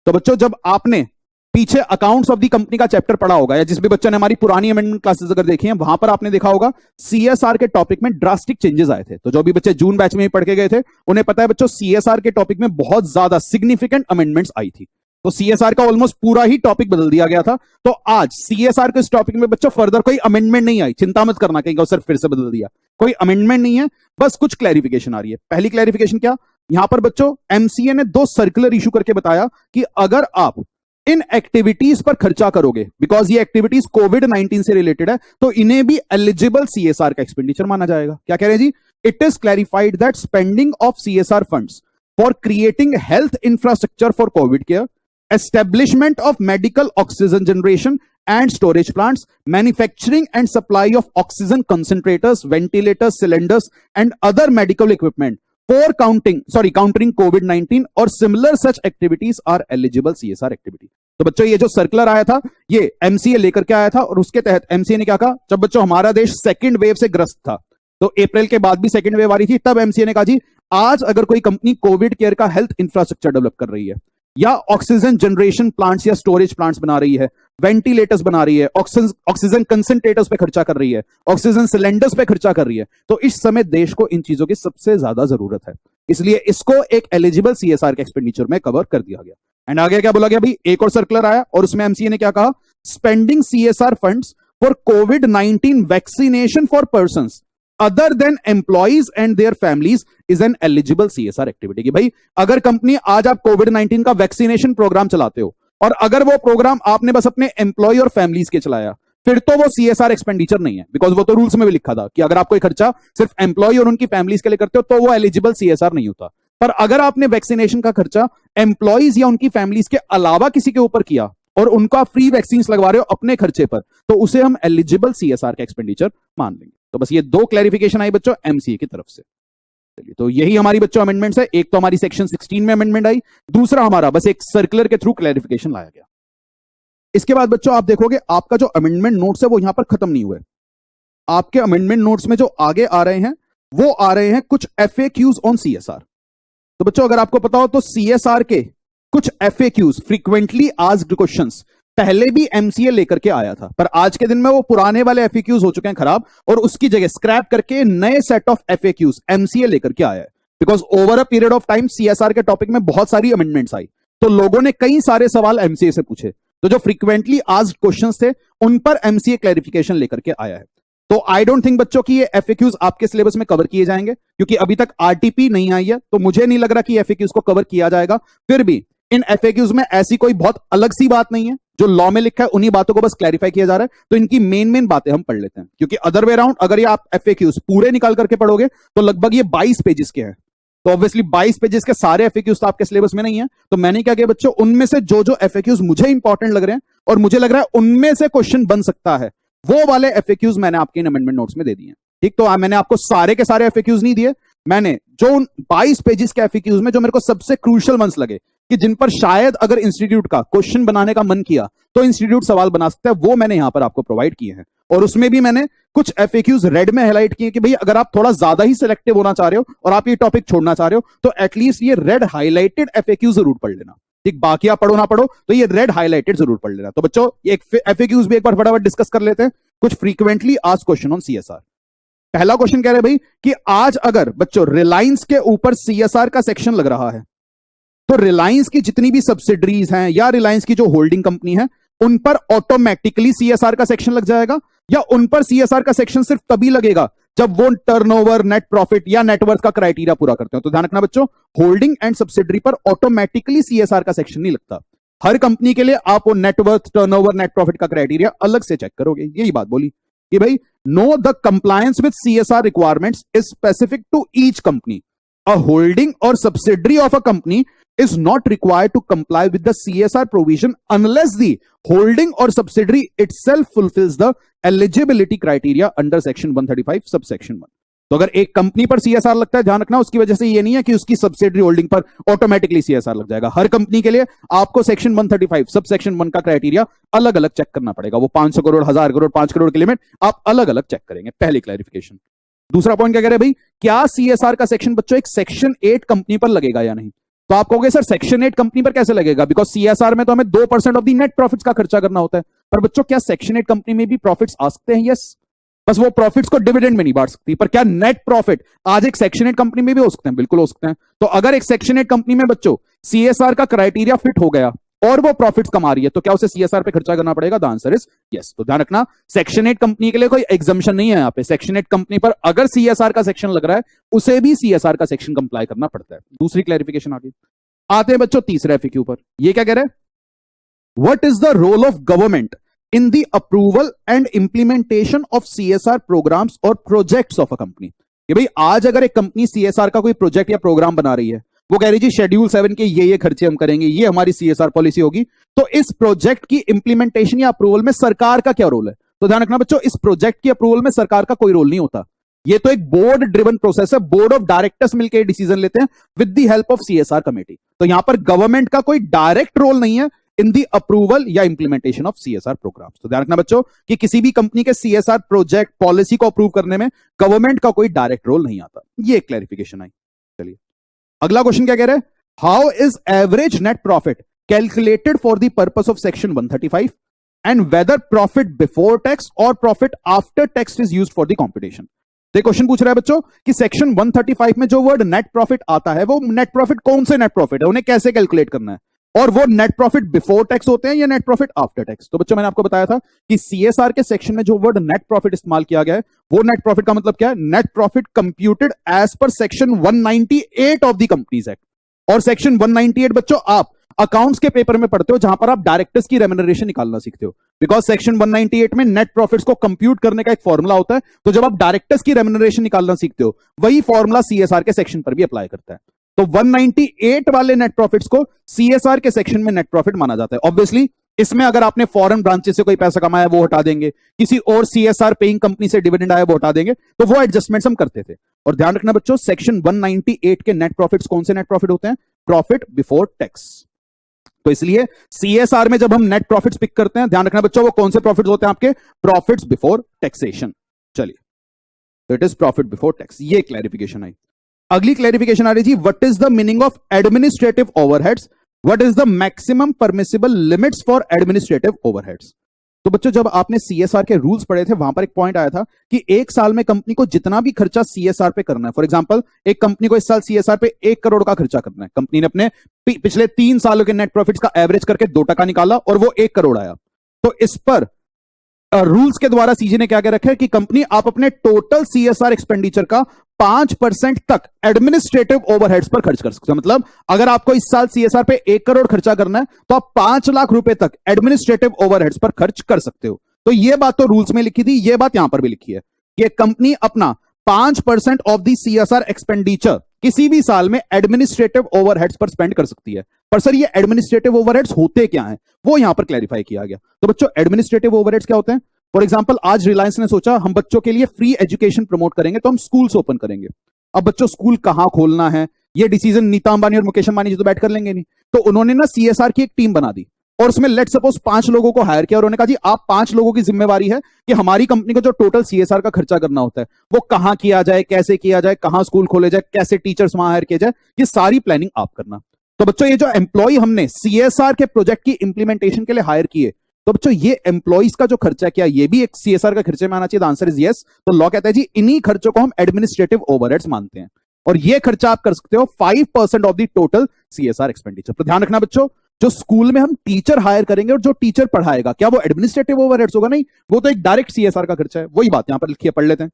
तो बच्चों जब आपने पीछे अकाउंट्स ऑफ द कंपनी का चैप्टर पढ़ा होगा, या जिस भी बच्चों ने हमारी पुरानी अमेंडमेंट क्लासेस अगर देखी हैं, वहां पर आपने देखा होगा सीएसआर के टॉपिक में ड्रास्टिक चेंजेस आए थे। तो जो भी बच्चे जून बैच में पढ़ के गए थे उन्हें पता है बच्चों सीएसआर के टॉपिक में बहुत ज्यादा सिग्निफिकेंट अमेंडमेंट्स आई थी। तो सीएसआर का ऑलमोस्ट पूरा ही टॉपिक बदल दिया गया था। तो आज सीएसआर के इस टॉपिक में बच्चों फर्दर कोई अमेंडमेंट नहीं आई, चिंता मत करना कहीं सिर्फ फिर से बदल दिया, कोई अमेंडमेंट नहीं है, बस कुछ क्लैरिफिकेशन आ रही है। पहली क्लैरिफिकेशन क्या, यहां पर बच्चों एमसीए ने 2 सर्कुलर इशू करके बताया कि अगर आप इन एक्टिविटीज पर खर्चा करोगे, बिकॉज ये एक्टिविटीज कोविड-19 से रिलेटेड है, तो इन्हें भी एलिजिबल सीएसआर का एक्सपेंडिचर माना जाएगा। क्या कह रहे हैं जी? It is clarified that spending of CSR funds for creating health infrastructure for COVID care, establishment of medical oxygen generation and storage plants, manufacturing and supply of oxygen concentrators, ventilators, cylinders and other medical equipment for countering COVID-19 or similar such activities are eligible CSR activity। तो बच्चों ये जो circular आया था ये MCA लेकर के आया था, और उसके तहत एमसीए ने क्या कहा, जब बच्चों हमारा देश सेकंड वेव से ग्रस्त था, तो अप्रैल के बाद भी सेकंड वेव आ रही थी, तब एमसीए ने कहा जी आज अगर कोई कंपनी कोविड केयर का हेल्थ इंफ्रास्ट्रक्चर डेवलप कर रही है, या ऑक्सीजन जनरेशन प्लांट्स या स्टोरेज प्लांट्स बना रही है, वेंटिलेटर्स बना रही है, ऑक्सीजन कंसंट्रेटर्स पे खर्चा कर रही है, ऑक्सीजन सिलेंडर्स पे खर्चा कर रही है, तो इस समय देश को इन चीजों की सबसे ज्यादा जरूरत है, इसलिए इसको एक एलिजिबल सीएसआर के एक्सपेंडिचर में कवर कर दिया गया। एंड आगे क्या बोला गया भाई, एक और सर्कुलर आया और उसमें एमसीए ने क्या कहा, spending CSR funds for covid vaccination for persons other than employees and their families is an eligible CSR activity. कि भाई अगर कंपनी आज आप कोविड-19 का वैक्सीनेशन प्रोग्राम चलाते हो और अगर वो प्रोग्राम आपने बस अपने एम्प्लॉय और फैमिलीज के चलाया, फिर तो वो सीएसआर एक्सपेंडिचर नहीं है, बिकॉज वो तो रूल्स में भी लिखा था कि अगर आप कोई खर्चा सिर्फ एम्प्लॉय और उनकी फैमिलीज के लिए करते हो तो वो एलिजिबल सीएसआर नहीं होता। पर अगर आपने वैक्सीनेशन का खर्चा एम्प्लॉइज या उनकी फैमिलीज के अलावा किसी के ऊपर किया और उनका फ्री वैक्सीन लगवा रहे हो अपने खर्चे पर, तो उसे हम एलिजिबल सीएसआर का एक्सपेंडिचर मान लेंगे। तो बस ये 2 क्लैरिफिकेशन आई बच्चों एमसीए की तरफ से। चलिए तो यही हमारी बच्चों अमेंडमेंट्स है। एक तो हमारी सेक्शन 16 में अमेंडमेंट आई, दूसरा हमारा बस एक सर्कुलर के थ्रू क्लैरिफिकेशन लाया गया। इसके बाद बच्चों आप देखोगे आपका जो अमेंडमेंट नोट्स है वो यहां पर खत्म नहीं हुए। आपके अमेंडमेंट नोट्स में जो आगे आ रहे हैं वो आ रहे हैं कुछ एफएक्यूज ऑन सीएसआर। तो बच्चों अगर आपको पता हो तो सीएसआर के कुछ एफएक्यूज, फ्रीक्वेंटली आस्क्ड क्वेश्चंस, पहले भी एमसीए लेकर के आया था, पर आज के दिन में वो पुराने वाले एफएक्यूज हो चुके हैं खराब, और उसकी जगह स्क्रैप करके नए सेट ऑफ एफएक्यूज एमसीए लेकर के आया है। Because over a period of time CSR के टॉपिक में बहुत सारी अमेंडमेंट्स आई, तो लोगों ने कई सारे सवाल एमसीए से पूछे, तो जो फ्रीक्वेंटली आस्क्ड क्वेश्चंस थे उन पर एमसीए क्लैरिफिकेशन लेकर के आया है। तो आई डोंट थिंक बच्चों की ये एफएक्यूज आपके सिलेबस में कवर किए जाएंगे, क्योंकि अभी तक आरटीपी नहीं आई है, तो मुझे नहीं लग रहा कि एफएक्यूज को कवर किया जाएगा। फिर भी इन एफएक्यूज में ऐसी कोई बहुत अलग सी बात नहीं है, जो लॉ में लिखा है उन्हीं बातों को बस क्लैरिफाई किया जा रहा है। तो इनकी मेन बातें हम पढ़ लेते हैं, क्योंकि अदर वे अराउंड अगर ये आप एफएक्यूज पूरे निकाल करके पढ़ोगे तो लगभग ये 22 पेजेस के हैं। तो ऑब्वियसली 22 पेजेस के सारे एफएक्यूज तो आपके सिलेबस में नहीं है। तो मैंने क्या किया बच्चों, उनमें से जो जो एफएक्यूज मुझे इंपॉर्टेंट लग रहे हैं और मुझे लग रहा है उनमें से क्वेश्चन बन सकता है, वो वाले एफएक्यूज मैंने आपके अमेंडमेंट नोट्स में दे दिए। ठीक, तो मैंने आपको सारे के सारे एफएक्यूज नहीं दिए, मैंने जो 22 पेजेस के एफएक्यूज में जो मेरे को सबसे क्रूशियल मंस लगे कि जिन पर शायद अगर इंस्टीट्यूट का क्वेश्चन बनाने का मन किया तो इंस्टीट्यूट सवाल बना सकता है, वो मैंने यहां पर आपको प्रोवाइड किए हैं। और उसमें भी मैंने कुछ एफएक्यूज रेड में हाईलाइट किए कि भाई अगर आप थोड़ा ज्यादा ही सिलेक्टिव होना चाह रहे हो और आप ये टॉपिक छोड़ना चाह रहे हो तो एटलीस्ट ये रेड हाईलाइटेड एफएक्यू जरूर पढ़ लेना। ठीक, बाकी आप पढ़ो ना पढ़ो तो ये रेड हाईलाइटेड जरूर पढ़ लेना। तो बच्चों एक एफएक्यूज भी एक बार फटाफट डिस्कस कर लेते हैं, कुछ frequently asked question on CSR. पहला क्वेश्चन कह रहे भाई कि आज अगर बच्चों रिलायंस के ऊपर सीएसआर का सेक्शन लग रहा है तो रिलायंस की जितनी भी सब्सिडरीज हैं या रिलायंस की जो होल्डिंग कंपनी है उन पर ऑटोमेटिकली सीएसआर का सेक्शन लग जाएगा, या उन पर सीएसआर का सेक्शन सिर्फ तभी लगेगा जब वो टर्नओवर, नेट प्रॉफिट या नेटवर्थ का क्राइटेरिया पूरा करते हो। तो ध्यान रखना बच्चों, होल्डिंग एंड सब्सिडरी पर ऑटोमेटिकली सीएसआर का सेक्शन नहीं लगता। हर कंपनी के लिए आप वो नेटवर्थ, टर्नओवर, नेट प्रॉफिट का क्राइटेरिया अलग से चेक करोगे। यही बात बोली कि भाई no the compliance with CSR requirements is specific to each company. A holding और subsidiary of a company is not required to comply with the CSR provision unless the holding or subsidiary itself fulfills the eligibility criteria under section 135 subsection 1। तो अगर एक company पर CSR लगता है, ध्यान रखना उसकी वजह से ये नहीं है कि उसकी सब्सिडरी होल्डिंग पर ऑटोमेटिकली सीएसआर लग जाएगा। हर कंपनी के लिए आपको सेक्शन 135 सबसेक्शन 1 का क्राइटेरिया अलग अलग चेक करना पड़ेगा। वो 500 करोड़, 1000 करोड़, 5 करोड़ की लिमिट आप अलग अलग चेक करेंगे। पहली क्लैरिफिकेशन। दूसरा पॉइंट क्या कह रहे हैं भाई, क्या सीएसआर का सेक्शन बच्चों एक सेक्शन 8 कंपनी पर लगेगा या नहीं? तो आप कहोगे सर सेक्शन 8 कंपनी पर कैसे लगेगा, बिकॉज सीएसआर में तो हमें 2% ऑफ द नेट प्रॉफिट्स का खर्चा करना होता है। पर बच्चों क्या सेक्शन 8 कंपनी में भी प्रॉफिट्स आ सकते हैं? यस, बस वो प्रॉफिट्स को डिविडेंड में नहीं बांट सकती। पर क्या नेट प्रॉफिट आज एक सेक्शन 8 कंपनी में भी हो सकते हैं? बिल्कुल हो सकते हैं। तो अगर एक सेक्शन 8 कंपनी में बच्चों सीएसआर का क्राइटेरिया फिट हो गया और वो प्रॉफिट्स कमा रही है तो क्या उसे सीएसआर पे खर्चा करना पड़ेगा? The answer is yes. तो ध्यान रखना सेक्शन 8 कंपनी के लिए कोई एग्जम्पशन नहीं है यहाँ पे। सेक्शन 8 कंपनी पर अगर सीएसआर का सेक्शन लग रहा है उसे भी सीएसआर का सेक्शन कंप्लाई करना पड़ता है। दूसरी क्लैरिफिकेशन आगे आते हैं बच्चों तीसरे एफएक्यू पर। ये क्या कह रहे हैं, what is the role of government in the approval and implementation of CSR programs और प्रोजेक्ट्स ऑफ अ कंपनी। कि भाई आज अगर एक कंपनी सीएसआर का कोई प्रोजेक्ट या प्रोग्राम बना रही है, वो कह रही जी शेड्यूल 7 के ये खर्चे हम करेंगे, ये हमारी सीएसआर पॉलिसी होगी, तो इस प्रोजेक्ट की इंप्लीमेंटेशन या अप्रूवल में सरकार का क्या रोल है? तो ध्यान रखना बच्चों, इस प्रोजेक्ट की अप्रूवल में सरकार का कोई रोल नहीं होता। ये तो एक बोर्ड ड्रिवन प्रोसेस है, बोर्ड ऑफ डायरेक्टर्स मिलकर डिसीजन लेते हैं with the help of CSR committee. तो यहां पर गवर्नमेंट का कोई डायरेक्ट रोल नहीं है इन दी अप्रूवल या इंप्लीमेंटेशन ऑफ सीएसआर प्रोग्राम्स। तो ध्यान रखना बच्चों कि किसी भी कंपनी के सीएसआर प्रोजेक्ट पॉलिसी को अप्रूव करने में गवर्नमेंट का कोई डायरेक्ट रोल नहीं आता। ये क्लैरिफिकेशन आई। चलिए अगला क्वेश्चन क्या कह रहे हैं, how is average net profit calculated for the purpose of section 135 and whether profit before tax और profit after tax is used for the computation. तो क्वेश्चन पूछ रहा है बच्चों कि सेक्शन 135 में जो वर्ड नेट प्रॉफिट आता है वो नेट प्रॉफिट कौन से नेट प्रॉफिट है, उन्हें कैसे कैलकुलेट करना है, और वो नेट प्रॉफिट बिफोर टैक्स होते हैं या नेट प्रॉफिट आफ्टर टैक्स। तो बच्चों मैंने आपको बताया था कि सीएसआर के सेक्शन में जो वर्ड नेट प्रॉफिट इस्तेमाल किया गया है वो नेट प्रॉफिट का मतलब क्या है, net profit computed as per section 198 of the companies act. और सेक्शन 198 बच्चों आप अकाउंट्स के पेपर में पढ़ते हो जहां पर आप डायरेक्टर्स की रेम्यूनरेशन निकालना सीखते हो, बिकॉज सेक्शन 198 में नेट प्रॉफिट्स को कंप्यूट करने का एक फॉर्मूला होता है। तो जब आप डायरेक्टर्स की रेम्यूनरेशन निकालना सीखते हो वही फॉर्मूला सीएसआर के सेक्शन पर भी अप्लाई करता है। तो 198 वाले नेट प्रॉफिट्स को सीएसआर के सेक्शन में नेट प्रॉफिट माना जाता है। ऑब्वियसली इसमें अगर आपने फॉरेन ब्रांचेस से कोई पैसा कमाया वो हटा देंगे, किसी और सीएसआर पेइंग कंपनी से डिविडेंड आया वो हटा देंगे, तो वो एडजस्टमेंट्स हम करते थे। और ध्यान रखना बच्चों सेक्शन 198 के नेट प्रॉफिट्स कौन से नेट प्रॉफिट होते हैं, प्रॉफिट बिफोर टैक्स। तो इसलिए सीएसआर में जब हम नेट प्रॉफिट्स पिक करते हैं, ध्यान रखना बच्चों वो कौन से प्रॉफिट्स होते हैं आपके, प्रॉफिट्स बिफोर टैक्सेशन। चलिए तो it is profit before tax. ये क्लैरिफिकेशन आई। अगली क्लैरिफिकेशन आ रही जी, what is the meaning of administrative overheads, what is the maximum permissible limits for administrative overheads. तो बच्चों जब आपने सीएसआर के रूल्स पढ़े थे वहां पर एक पॉइंट आया था कि एक साल में कंपनी को जितना भी खर्चा सीएसआर पे करना है, फॉर एग्जांपल एक कंपनी को इस साल सीएसआर पे 1 करोड़ का खर्चा करना है, कंपनी ने अपने पिछले 3 सालों के नेट प्रॉफिट्स का एवरेज करके 2% निकाला और वो 1 करोड़ आया। तो इस पर रूल्स के द्वारा सीजी ने क्या कह रखा है कि कंपनी आप अपने टोटल सीएसआर एक्सपेंडिचर का 5% तक एडमिनिस्ट्रेटिव ओवरहेड्स पर खर्च कर सकते हो। मतलब अगर आपको इस साल सीएसआर पे 1 करोड़ खर्चा करना है तो आप 5 लाख रुपए तक एडमिनिस्ट्रेटिव ओवरहेड्स पर खर्च कर सकते हो। तो यह बात तो रूल्स में लिखी थी, यह बात यहां पर भी लिखी है कि कंपनी अपना 5% ऑफ द सीएसआर एक्सपेंडिचर किसी भी साल में एडमिनिस्ट्रेटिव ओवरहेड्स पर स्पेंड कर सकती है। पर सर ये एडमिनिस्ट्रेटिव ओवरहेड्स होते क्या हैं, वो यहां पर क्लैरिफाई किया गया। तो बच्चों एडमिनिस्ट्रेटिव ओवरहेड्स क्या होते हैं, फॉर एग्जांपल आज रिलायंस ने सोचा हम बच्चों के लिए फ्री एजुकेशन प्रमोट करेंगे तो हम स्कूल्स ओपन करेंगे। अब बच्चों स्कूल कहां खोलना है, ये डिसीजन नीता अंबानी और मुकेश अंबानी जी तो बैठ कर लेंगे नहीं। तो उन्होंने ना सीएसआर की एक टीम बना दी और उसमें लेट सपोज 5 लोगों को हायर किया और उन्होंने कहा जी आप 5 लोगों की जिम्मेवारी है कि हमारी कंपनी को जो टोटल सीएसआर का खर्चा करना होता है वो कहां किया जाए, कैसे किया जाए, कहां स्कूल खोले जाए, कैसे टीचर्स वहां हायर किए जाए, ये सारी प्लानिंग आप करना। तो बच्चों ये जो एम्प्लॉय हमने सीएसआर के प्रोजेक्ट की इंप्लीमेंटेशन के लिए हायर किए, तो बच्चों ये एम्प्लॉइज का जो खर्चा क्या ये भी एक सीएसआर का खर्चे में आना चाहिए? Answer is yes. तो लॉ कहता है जी इन्हीं खर्चों को हम एडमिनिस्ट्रेटिव ओवरहेड्स मानते हैं और ये खर्चा आप कर सकते हो 5% of the total CSR expenditure. तो ध्यान रखना बच्चों, जो स्कूल में हम टीचर हायर करेंगे और जो टीचर पढ़ाएगा क्या वो एडमिनिस्ट्रेटिव ओवरहेड्स होगा? नहीं, वो तो एक डायरेक्ट सीएसआर का खर्चा है। वही बात यहां पर लिखी है, पढ़ लेते हैं।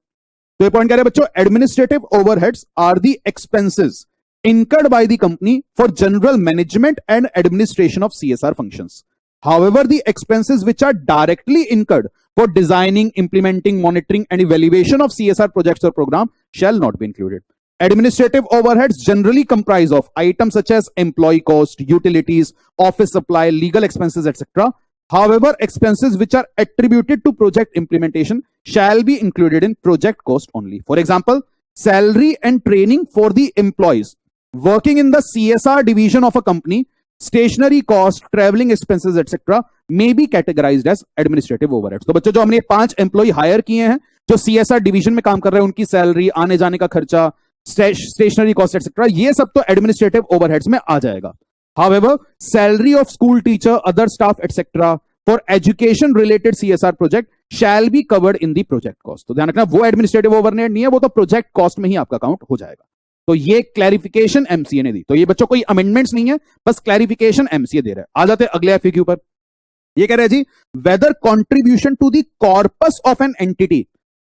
तो ये पॉइंट कह रहे हैं बच्चों, administrative overheads are the expenses incurred by the company for general management and administration of CSR functions. However, the expenses which are directly incurred for designing, implementing, monitoring, and evaluation of CSR projects or program shall not be included. Administrative overheads generally comprise of items such as employee cost, utilities, office supply, legal expenses, etc. However, expenses which are attributed to project implementation shall be included in project cost only. For example, salary and training for the employees working in the CSR division of a company, stationery cost, traveling expenses, etc. may be categorized as administrative overheads. तो बच्चों जो हमने 5 employ higher किए हैं जो CSR division में काम कर रहे हैं, उनकी सैलरी, आने जाने का खर्चा, स्टेशनरी कॉस्ट एक्सेट्रा, ये सब तो एडमिनिस्ट्रेटिव ओवरहेड्स में आ जाएगा। However, salary of school teacher, other staff, etc. for education related CSR project shall be covered in the project cost. तो ध्यान रखना वो एडमिनिस्ट्रेटिव ओवरहेड नहीं है, वो तो प्रोजेक्ट कॉस्ट में ही आपका काउंट हो जाएगा। तो ये क्लैरिफिकेशन एमसीए ने दी। तो ये बच्चों कोई अमेंडमेंट्स नहीं है, बस क्लैरिफिकेशन एमसीए दे रहा है। आ जाते हैं अगले एफएक्यू पर। ये कह रहे हैं जी whether contribution to the corpus of an entity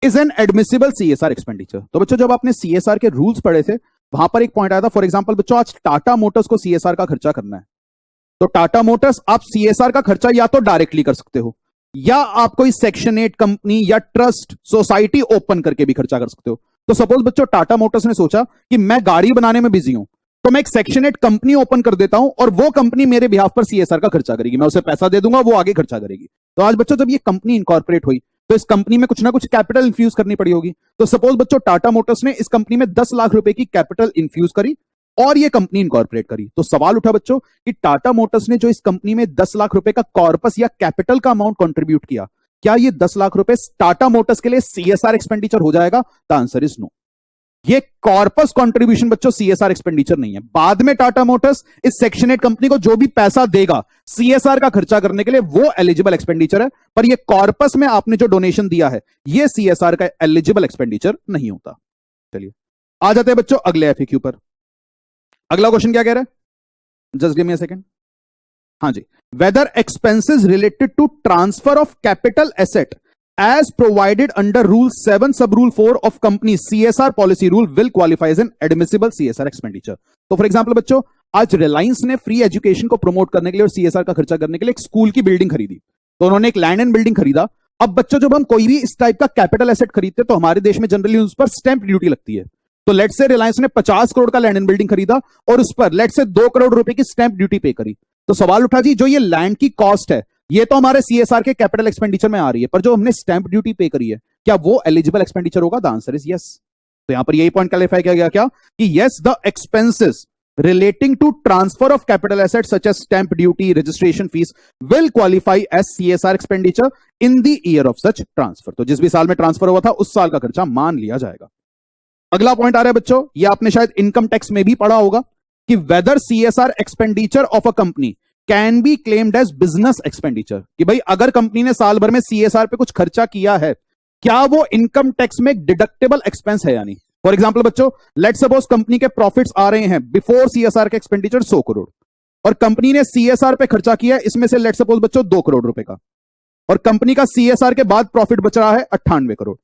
is an admissible CSR expenditure. तो बच्चों जब आपने सीएसआर के रूल्स पढ़े थे वहां पर एक पॉइंट आया था, फॉर एग्जांपल बच्चों आज टाटा मोटर्स को सीएसआर का खर्चा करना है, तो टाटा मोटर्स आप सीएसआर का खर्चा या तो डायरेक्टली कर सकते हो या आप कोई सेक्शन 8 कंपनी या ट्रस्ट सोसाइटी ओपन करके भी खर्चा कर सकते हो। तो सपोज बच्चों टाटा मोटर्स ने सोचा कि मैं गाड़ी बनाने में बिजी हूं, तो मैं एक सेक्शन 8 कंपनी ओपन कर देता हूं और वो कंपनी मेरे बिहाफ पर सीएसआर का खर्चा करेगी, मैं उसे पैसा दे दूंगा, वो आगे खर्चा करेगी। तो आज बच्चों जब ये कंपनी इनकॉर्पोरेट हुई तो इस कंपनी में कुछ ना कुछ कैपिटल इन्फ्यूज करनी पड़ी होगी। तो सपोज बच्चों टाटा मोटर्स ने इस कंपनी में 10 लाख रुपए की कैपिटल इन्फ्यूज करी और ये कंपनी इनकॉर्पोरेट करी। तो सवाल उठा बच्चों कि टाटा मोटर्स ने जो इस कंपनी में 10 लाख रुपए का कॉर्पस या कैपिटल का अमाउंट कंट्रीब्यूट किया, क्या ये 10 लाख रुपए टाटा मोटर्स के लिए सीएसआर एक्सपेंडिचर हो जाएगा? The answer is no. ये कॉर्पस कंट्रीब्यूशन बच्चों सीएसआर एक्सपेंडिचर नहीं है। बाद में टाटा मोटर्स इस सेक्शन 8 कंपनी को जो भी पैसा देगा सीएसआर का खर्चा करने के लिए वो एलिजिबल एक्सपेंडिचर है, पर ये कॉर्पस में आपने जो डोनेशन दिया है ये सीएसआर का एलिजिबल एक्सपेंडिचर नहीं होता। चलिए आ जाते हैं बच्चों अगले एफएक्यू पर। अगला क्वेश्चन क्या कह रहा है? Just give me a second. हाँ जी, whether expenses related to transfer of capital asset as provided under rule 7 sub rule 4 of company CSR policy rule will qualify as an admissible CSR expenditure। तो for example बच्चों आज रिलायंस ने free education को promote करने के लिए और CSR का खर्चा करने के लिए एक स्कूल की बिल्डिंग खरीदी, तो उन्होंने एक लैंड एंड बिल्डिंग खरीदा। अब बच्चों जब हम कोई भी इस टाइप का कैपिटल एसेट खरीदते तो हमारे देश में जनरली उस पर स्टैंप ड्यूटी लगती है। तो लेट से रिलायंस ने 50 करोड़ का लैंड एंड बिल्डिंग खरीदा और उस पर लेट से 2 करोड़ रुपए की स्टैंप ड्यूटी पे करी। तो सवाल उठा जी जो ये लैंड की कॉस्ट है ये तो हमारे सीएसआर के कैपिटल एक्सपेंडिचर में आ रही है, पर जो हमने स्टैंप ड्यूटी पे करी है क्या वो एलिजिबल एक्सपेंडिचर होगा? The answer is yes. तो यहां पर यही पॉइंट क्लैरिफाई किया गया क्या कि yes the expenses relating to transfer of capital assets such as stamp duty, registration fees will qualify as CSR expenditure in the year of such transfer। तो जिस भी साल में ट्रांसफर हुआ था उस साल का खर्चा मान लिया जाएगा। अगला पॉइंट आ रहा है बच्चों, ये आपने शायद इनकम टैक्स में भी पढ़ा होगा कि whether CSR expenditure of a company can be claimed as business expenditure, कि भाई अगर कंपनी ने साल भर में सीएसआर पे कुछ खर्चा किया है क्या वो इनकम टैक्स में डिडक्टेबल एक्सपेंस है या नहीं। फॉर एग्जांपल बच्चों लेट सपोज कंपनी के प्रॉफिट्स आ रहे हैं बिफोर सीएसआर के एक्सपेंडिचर 100 करोड़ और कंपनी ने सीएसआर पे खर्चा किया है इसमें से लेट सपोज बच्चों 2 करोड़ रुपए का, और कंपनी का सीएसआर के बाद प्रॉफिट बच रहा है 98 करोड़।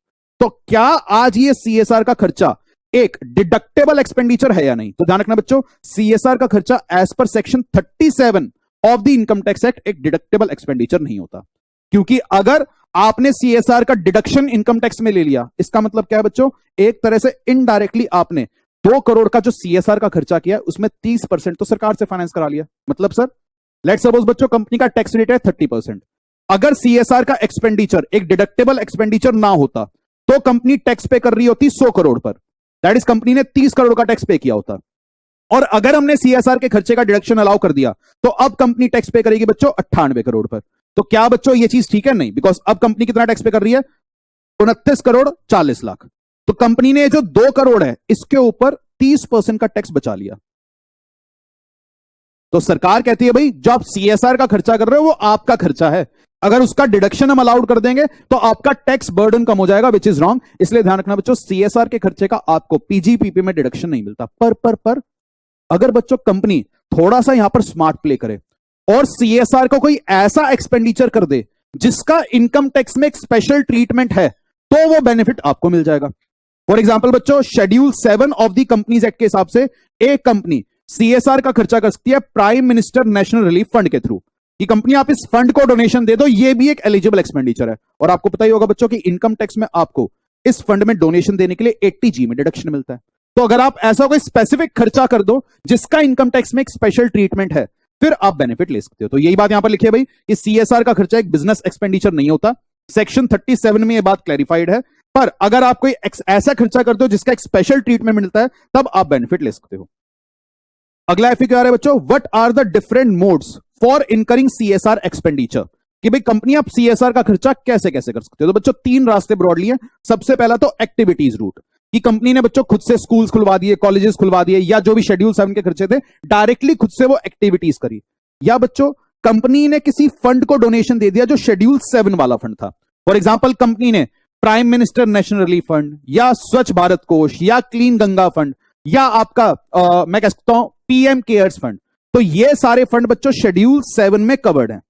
तो क्या आज ये सीएसआर का खर्चा एक डिडक्टेबल एक्सपेंडिचर है या नहीं? तो ध्यान रखना बच्चों सीएसआर का खर्चा as per section 37 of the income tax act एक डिडक्टेबल एक्सपेंडिचर नहीं होता, क्योंकि अगर आपने सीएसआर का डिडक्शन इनकम टैक्स में ले लिया इसका मतलब क्या है बच्चों, एक तरह से इनडायरेक्टली आपने 2 करोड़ का जो सीएसआर का खर्चा किया उसमें 30% तो सरकार से फाइनेंस करा लिया। मतलब सर लेट सपोज बच्चों कंपनी का टैक्स रेट है 30%, अगर सीएसआर का एक्सपेंडिचर एक डिडक्टेबल एक्सपेंडिचर ना होता तो कंपनी टैक्स पे कर रही होती 100 करोड़ पर, दैट इज कंपनी ने 30 करोड़ का टैक्स पे किया होता। और अगर हमने सीएसआर के खर्चे का डिडक्शन अलाउ कर दिया तो अब कंपनी टैक्स पे करेगी बच्चों 98 करोड़ पर। तो क्या बच्चों ये चीज ठीक है? नहीं, बिकॉज अब कंपनी कितना टैक्स पे कर रही है? 29 करोड़ 40 लाख। तो कंपनी ने जो 2 करोड़ है इसके ऊपर 30% का टैक्स बचा लिया। तो सरकार कहती है भाई जो आप सीएसआर का खर्चा कर रहे हो वो आपका खर्चा है, अगर उसका डिडक्शन हम अलाउड कर देंगे तो आपका टैक्स बर्डन कम हो जाएगा, विच इज रॉन्ग। इसलिए ध्यान रखना बच्चों, सीएसआर के खर्चे का आपको पीजीपीपी में डिडक्शन नहीं मिलता। पर अगर बच्चों कंपनी थोड़ा सा यहां पर स्मार्ट प्ले करे और सीएसआर को कोई ऐसा एक्सपेंडिचर कर दे जिसका इनकम टैक्स में एक स्पेशल ट्रीटमेंट है, तो वो बेनिफिट आपको मिल जाएगा। फॉर एग्जाम्पल बच्चों, schedule 7 of the companies act के हिसाब से एक कंपनी सीएसआर का खर्चा कर सकती है prime minister national relief fund के थ्रू। कि कंपनी आप इस फंड को डोनेशन दे दो, ये भी एक एलिजिबल एक्सपेंडिचर है। और आपको पता ही होगा बच्चों कि इनकम टैक्स में आपको इस फंड में डोनेशन देने के लिए 80G में डिडक्शन मिलता है। तो अगर आप ऐसा कोई स्पेसिफिक खर्चा कर दो जिसका इनकम टैक्स में एक स्पेशल ट्रीटमेंट है, फिर आप बेनिफिट ले सकते हो। तो यही बात यहां पर लिखी है भाई कि सीएसआर का खर्चा एक बिजनेस एक्सपेंडिचर नहीं होता। सेक्शन 37 में यह बात क्लैरिफाइड है। पर अगर आप कोई ऐसा खर्चा करते हो जिसका एक स्पेशल ट्रीटमेंट मिलता है, तब आप बेनिफिट ले सकते हो। अगला एफएक्यू आ रहा है बच्चों, what are the different modes for incurring CSR expenditure. कि भाई कंपनी आप सीएसआर का खर्चा कैसे कैसे कर सकते हो। तो बच्चों 3 रास्ते ब्रॉडली हैं। सबसे पहला तो एक्टिविटीज रूट, कि कंपनी ने बच्चों खुद से स्कूल्स खुलवा दिए, कॉलेजेस खुलवा दिए, या जो भी शेड्यूल 7 के खर्चे थे डायरेक्टली खुद से वो एक्टिविटीज करी। या बच्चों कंपनी ने किसी फंड को डोनेशन दे दिया जो शेड्यूल 7 वाला फंड था। फॉर एग्जाम्पल कंपनी ने prime minister national relief fund या स्वच्छ भारत कोष या क्लीन गंगा फंड या आपका मैं कह सकता हूं पीएम केयर्स फंड। तो ये सारे फंड बच्चों शेड्यूल 7 में कवर्ड हैं।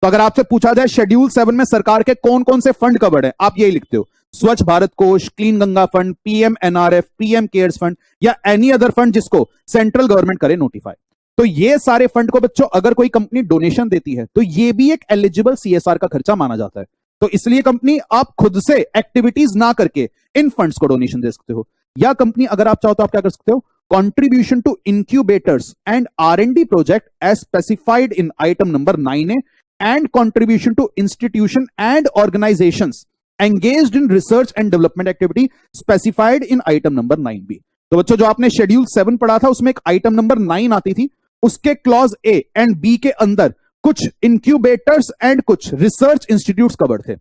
तो अगर आपसे पूछा जाए शेड्यूल 7 में सरकार के कौन कौन से फंड कवर्ड हैं, आप यही लिखते हो, स्वच्छ भारत कोष, clean Ganga fund, PM NRF, PM cares fund या एनी अदर फंड जिसको सेंट्रल गवर्नमेंट करे नोटिफाई। तो ये सारे फंड को बच्चों अगर कोई कंपनी डोनेशन देती है तो ये भी एक एलिजिबल सीएसआर का खर्चा माना जाता है। तो इसलिए कंपनी आप खुद से एक्टिविटीज ना करके इन फंड्स को डोनेशन दे सकते हो। या कंपनी अगर आप चाहो तो आप क्या कर सकते हो, contribution to incubators and R&D project as specified in item number 9A and contribution to institution and organisations engaged in research and development activity specified in item number 9B। तो बच्चों जो आपने शेड्यूल 7 पढ़ा था उसमें एक आइटम नंबर 9 आती थी, उसके क्लॉज A एंड B के अंदर कुछ इंक्यूबेटर्स एंड कुछ रिसर्च इंस्टीट्यूट्स कवर्ड थे।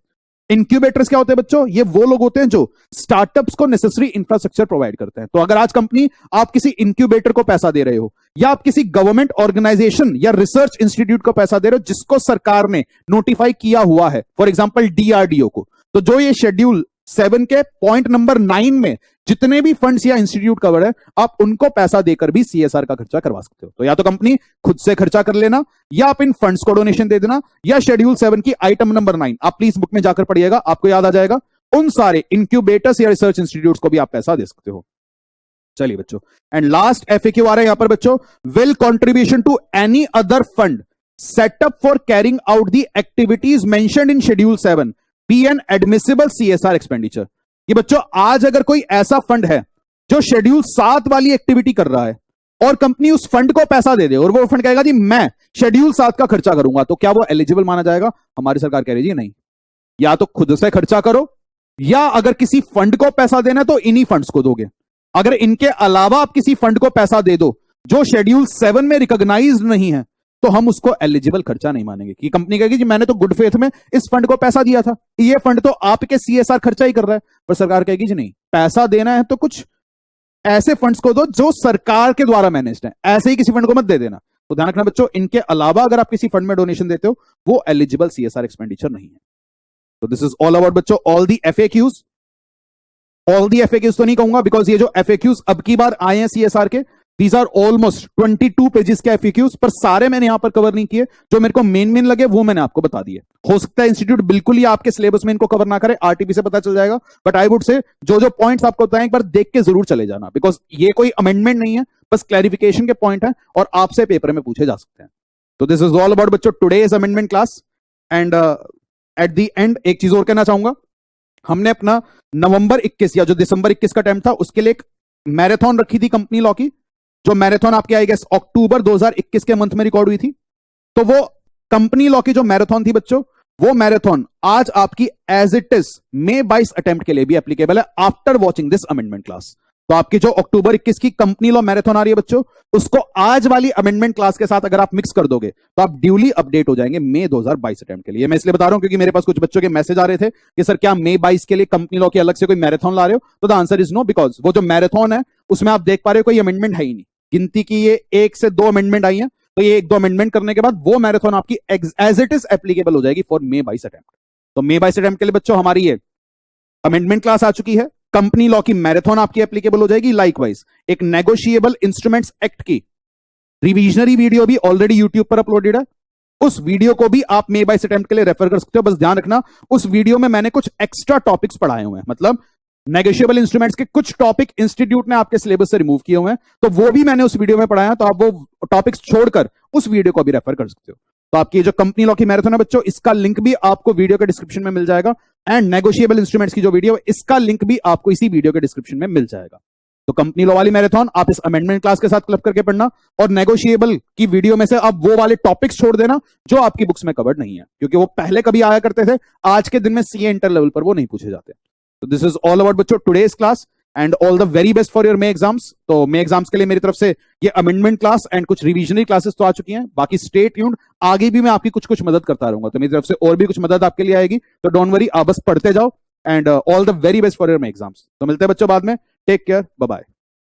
इंक्यूबेटर्स क्या होते हैं बच्चों? ये वो लोग होते हैं जो स्टार्टअप्स को नेसेसरी इंफ्रास्ट्रक्चर प्रोवाइड करते हैं। तो अगर आज कंपनी आप किसी इंक्यूबेटर को पैसा दे रहे हो या आप किसी गवर्नमेंट ऑर्गेनाइजेशन या रिसर्च इंस्टीट्यूट को पैसा दे रहे हो जिसको सरकार ने नोटिफाई किया हुआ है, फॉर एग्जांपल DRDO को, तो जो ये शेड्यूल 7 के पॉइंट नंबर 9 में जितने भी फंड्स या इंस्टीट्यूट कवर है, आप उनको पैसा देकर भी सीएसआर का खर्चा करवा सकते हो। तो या तो कंपनी खुद से खर्चा कर लेना, या आप इन फंड्स को डोनेशन दे देना, या शेड्यूल 7 की आइटम नंबर 9 आप प्लीज बुक में जाकर पढ़िएगा, आपको याद आ जाएगा। उन सारे इंक्यूबेटर्स या रिसर्च इंस्टीट्यूट्स को भी आप पैसा दे सकते हो। चलिए बच्चों, एंड लास्ट एफएक्यू आ रहा है यहां पर बच्चों, will contribution to any other fund set up for carrying out the activities mentioned in schedule 7 be an admissible CSR expenditure. ये बच्चों आज अगर कोई ऐसा फंड है जो शेड्यूल 7 वाली एक्टिविटी कर रहा है और कंपनी उस फंड को पैसा दे दे और वो फंड कहेगा जी मैं शेड्यूल 7 का खर्चा करूंगा, तो क्या वो एलिजिबल माना जाएगा? हमारी सरकार कह रही है नहीं, या तो खुद से खर्चा करो, या अगर किसी फंड को पैसा देना तो इन्हीं फंड्स को दोगे। अगर इनके अलावा आप किसी फंड को पैसा दे दो जो शेड्यूल 7 में रिकॉग्नाइज्ड नहीं है, तो हम उसको एलिजिबल खर्चा नहीं मानेंगे। कि कंपनी कहेगी जी मैंने तो गुड फेथ में इस फंड को पैसा दिया था, ये फंड तो आपके सीएसआर खर्चा ही कर रहा है। पर सरकार कहेगी जी नहीं, पैसा देना है तो कुछ ऐसे फंड्स को दो जो सरकार के द्वारा मैनेज्ड है, ऐसे ही किसी फंड को मत दे देना। तो ध्यान रखना बच्चों, इनके अलावा अगर आप किसी फंड में डोनेशन देते हो वो एलिजिबल सीएसआर एक्सपेंडिचर नहीं है। तो दिस इज ऑल अबाउट बच्चों all the FAQs. All the FAQs तो नहीं कहूंगा बिकॉज ये जो एफएक्यूज अब की बार आए हैं सीएसआर के, These are almost 22 पेजेस के FAQs, पर सारे मैंने यहां पर कवर नहीं किए। जो मेरे को मेन लगे वो मैंने आपको बता दिए। हो सकता है इंस्टीट्यूट बिल्कुल ही आपके सिलेबस में इनको कवर ना करे, आरटीपी से पता चल जाएगा, बट आई वुड से जो जो पॉइंट्स आपको बताएं एक बार देख के जरूर चले जाना, बिकॉज ये कोई अमेंडमेंट नहीं है, बस क्लैरिफिकेशन के पॉइंट है और आपसे पेपर में पूछे जा सकते हैं। तो दिस इज ऑल अबाउट बच्चों today's amendment class. And at the end एक चीज और कहना चाहूंगा, हमने अपना नवंबर 21 या जो दिसंबर 21 का टाइम था उसके लिए एक मैराथन रखी थी कंपनी लॉ की, जो मैराथन आपके आई गेस अक्टूबर 2021 के मंथ में रिकॉर्ड हुई थी। तो वो कंपनी लॉ की जो मैराथन थी बच्चों, वो मैराथन आज आपकी as it is May 22 attempt के लिए भी एप्लीकेबल है after watching this amendment class. तो आपकी जो अक्टूबर 21 की कंपनी लॉ मैराथन आ रही है बच्चों, उसको आज वाली अमेंडमेंट क्लास के साथ अगर आप मिक्स कर दोगे तो आप ड्यूली अपडेट हो जाएंगे मई 2022 अटेम्प्ट के लिए। मैं इसलिए बता रहा हूं क्योंकि मेरे पास कुछ बच्चों के मैसेज आ रहे थे कि सर क्या मई 22 के लिए कंपनी लॉ के अलग से कोई मैराथन ला रहे हो? तो the answer is no, because वो जो मैराथन है उसमें आप देख पा रहे हो कोई अमेंडमेंट है ही नहीं। गिनती की ये 1 से 2 अमेंडमेंट आई है, तो ये 1-2 अमेंडमेंट करने के बाद वो मैराथन आपकी एज इट इज एप्लीकेबल हो जाएगी फॉर मई 22 अटेम्प्ट। तो मई 22 अटेम्प्ट के लिए बच्चों हमारी ये अमेंडमेंट क्लास आ चुकी है, कंपनी लॉ की मैराथन आपकी एप्लीकेबल हो जाएगी। लाइकवाइज एक नेगोशिएबल इंस्ट्रूमेंट्स एक्ट की रिविजनरी वीडियो भी ऑलरेडी यूट्यूब पर अपलोडेड है, उस वीडियो को भी आप मई 22 अटेम्प्ट के लिए रेफर कर सकते हो। बस ध्यान रखना उस वीडियो में मैंने कुछ एक्स्ट्रा टॉपिक्स पढ़ाए हुए हैं, मतलब नेगोशिएबल इंस्ट्रूमेंट्स के कुछ टॉपिक इंस्टीट्यूट ने आपके सिलेबस से रिमूव किए हुए हैं, तो वो भी मैंने उस वीडियो में पढ़ाया, तो आप वो टॉपिक्स छोड़कर उस वीडियो को भी रेफर कर सकते हो। तो आपकी जो कंपनी लॉ की मैराथन है बच्चों, इसका लिंक भी आपको वीडियो के डिस्क्रिप्शन में मिल जाएगा, एंड नेगोशिएबल इंस्ट्रूमेंट्स की जो वीडियो है इसका लिंक भी आपको इसी वीडियो के डिस्क्रिप्शन में मिल जाएगा। तो कंपनी लॉ वाली मैराथन आप इस अमेंडमेंट क्लास के साथ क्लब करके पढ़ना, और नेगोशिएबल की वीडियो में से आप वो वाले टॉपिक्स छोड़ देना जो आपकी बुक्स में कवर्ड नहीं है, क्योंकि वो पहले कभी आया करते थे, आज के दिन में सीए इंटर लेवल पर वो नहीं पूछे जाते। तो दिस इज ऑल अबाउट बच्चों today's class, and all the very best for your may exams. तो मे एग्जाम्स के लिए मेरी तरफ से ये अमेंडमेंट क्लास एंड कुछ रिविजनरी क्लासेस तो आ चुकी हैं, बाकी स्टे ट्यून्ड, आगे भी मैं आपकी कुछ कुछ मदद करता रहूंगा, तो मेरी तरफ से और भी कुछ मदद आपके लिए आएगी, तो डोंट वरी, आप बस पढ़ते जाओ, and all the very best for your may exams. तो मिलते हैं बच्चों बाद में, टेक केयर, बाय बाय।